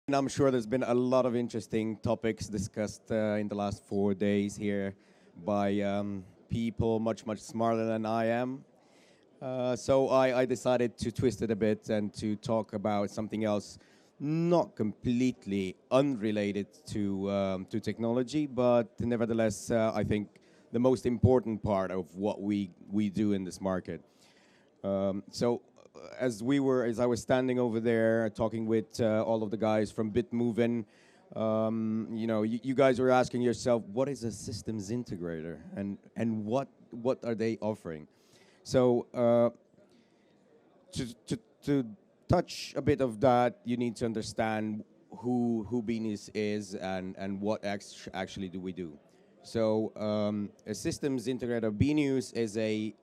And I'm sure there's been a lot of interesting topics discussed in the last 4 days here by people much smarter than I am. So I decided to twist it a bit and to talk about something else, not completely unrelated to technology, but nevertheless, I think the most important part of what we do in this market. As I was standing over there talking with all of the guys from Bitmovin, you guys were asking yourself, what is a systems integrator, and what are they offering? So to touch a bit of that, you need to understand who Beenius is and what actually do we do. So a systems integrator, Beenius is a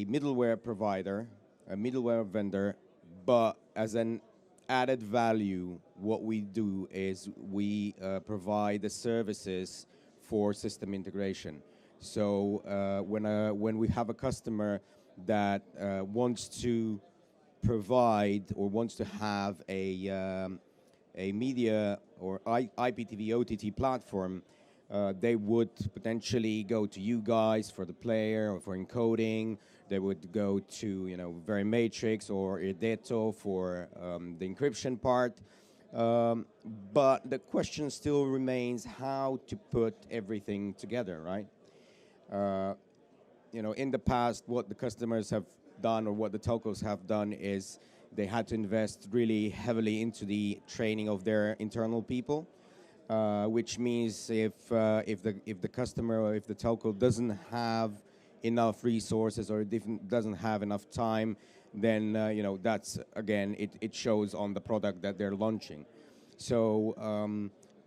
middleware provider, a middleware vendor, but as an added value, what we do is we provide the services for system integration. So when we have a customer that wants to provide or wants to have a media or IPTV OTT platform, they would potentially go to you guys for the player or for encoding. They would go to Verimatrix or Integrator for the encryption part. But the question still remains how to put everything together, right? In the past, what the customers have done or what the telcos have done is they had to invest really heavily into the training of their internal people. Which means if the customer or if the telco doesn't have enough resources or doesn't have enough time, then that's again it shows on the product that they're launching. So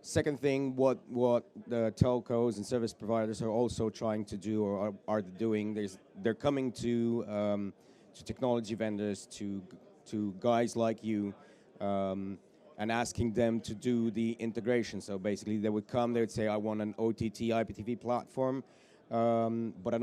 second thing, what the telcos and service providers are also trying to do or are doing is they're coming to technology vendors, to guys like you. And asking them to do the integration. So basically, they would come, they would say, I want an OTT IPTV platform, but I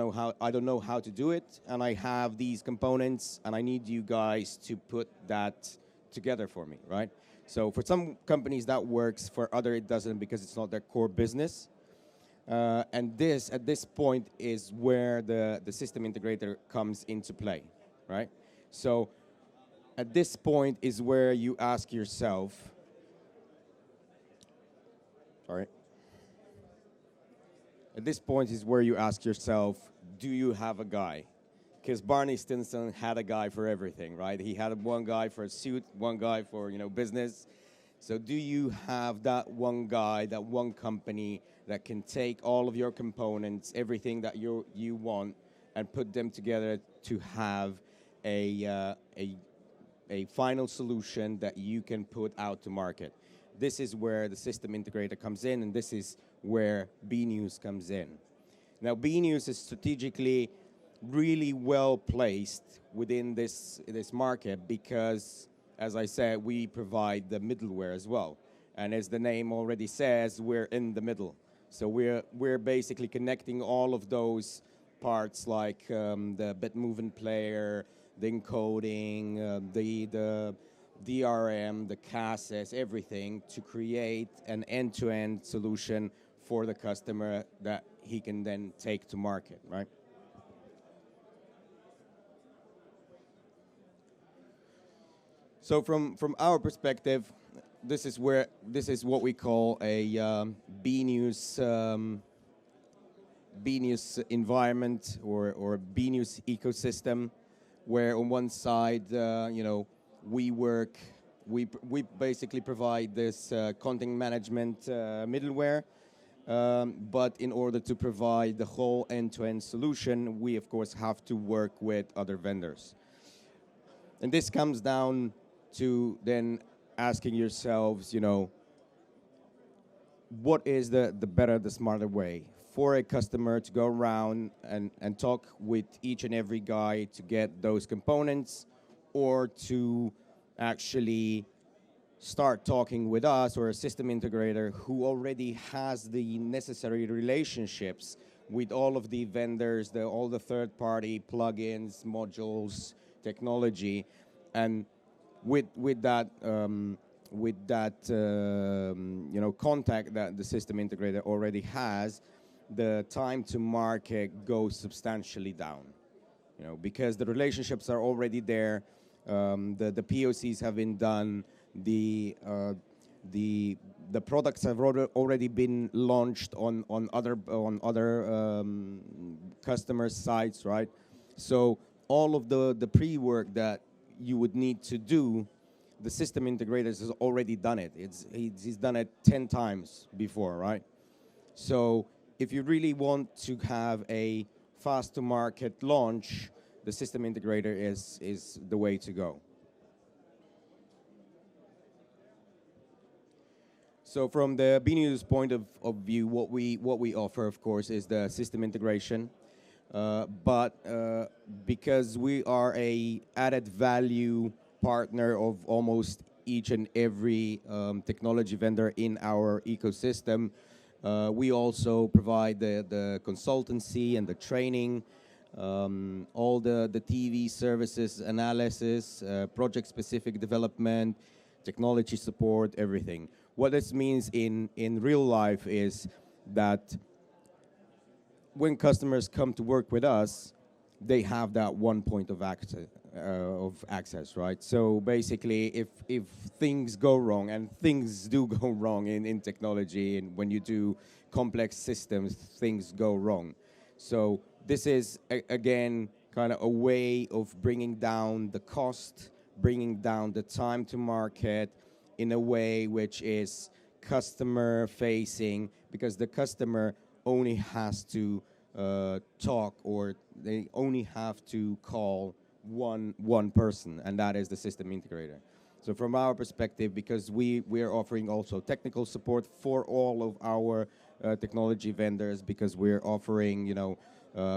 don't know how to do it, and I have these components, and I need you guys to put that together for me, right? So for some companies that works, for other it doesn't because it's not their core business. And this, at this point, is where the system integrator comes into play, right? So at this point is where you ask yourself, At this point is where you ask yourself, do you have a guy? Because Barney Stinson had a guy for everything, right? He had one guy for a suit, one guy for business. So do you have that one guy, that one company that can take all of your components, everything that you want, and put them together to have a final solution that you can put out to market? This is where the system integrator comes in, and this is where Beenius comes in. Now, Beenius is strategically really well placed within this market because, as I said, we provide the middleware as well. And as the name already says, we're in the middle. So we're basically connecting all of those parts like the Bitmovin player, the encoding, the DRM, the CASS, everything to create an end-to-end solution for the customer that he can then take to market, right? So from our perspective, this is what we call a Beenius environment or Beenius ecosystem, where on one side, we basically provide this content management middleware, but in order to provide the whole end-to-end solution, we of course have to work with other vendors. And this comes down to then asking yourselves, what is the better, the smarter way for a customer to go around and talk with each and every guy to get those components, or to actually start talking with us or a system integrator who already has the necessary relationships with all of the vendors, all the third-party plugins, modules, technology, and with that contact that the system integrator already has, the time to market goes substantially down. Because the relationships are already there, the POCs have been done, the products have already been launched on other customer sites, right? So all of the pre-work that you would need to do, the system integrators has already done it. He's done it 10 times before, right? So if you really want to have a fast-to-market launch, the system integrator is the way to go. So from the Beenius point of view, what we offer, of course, is the system integration. But because we are a added value partner of almost each and every technology vendor in our ecosystem, we also provide the consultancy and the training, all the TV services, analysis, project-specific development, technology support, everything. What this means in real life is that when customers come to work with us, they have that one point of access, right? So basically, if things go wrong, and things do go wrong in technology, and when you do complex systems, things go wrong. So this is, again, kind of a way of bringing down the cost, bringing down the time to market in a way which is customer-facing, because the customer only has to talk, or they only have to call one person, and that is the system integrator. So from our perspective, because we're offering also technical support for all of our technology vendors, because we're offering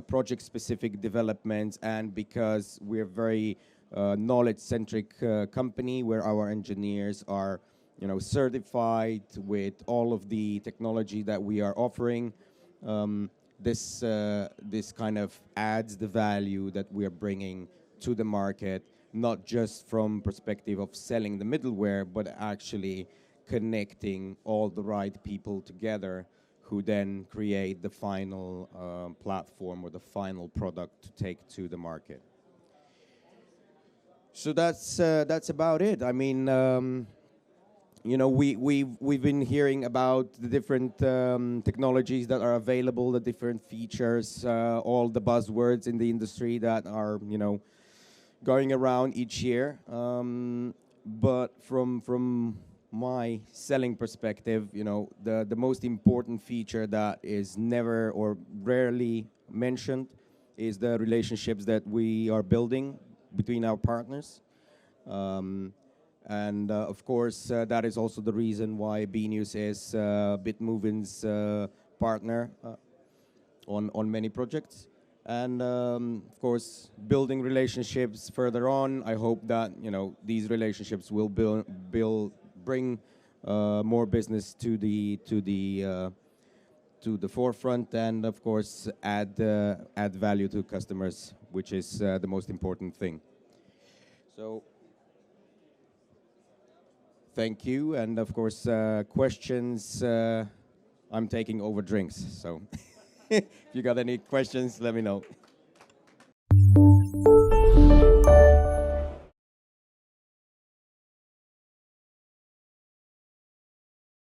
project-specific developments, and because we're very knowledge-centric company where our engineers are certified with all of the technology that we are offering. This kind of adds the value that we are bringing to the market, not just from perspective of selling the middleware, but actually connecting all the right people together who then create the final platform or the final product to take to the market. So that's about it. I mean, we've been hearing about the different technologies that are available, the different features, all the buzzwords in the industry that are going around each year. But from my selling perspective, the most important feature that is never or rarely mentioned is the relationships that we are building between our partners. And of course, that is also the reason why Beenius is Bitmovin's partner on many projects. And of course, building relationships further on. I hope that these relationships will bring more business to the forefront, and of course add value to customers, which is the most important thing. So thank you, and of course questions. I'm taking over drinks, so if you got any questions, let me know.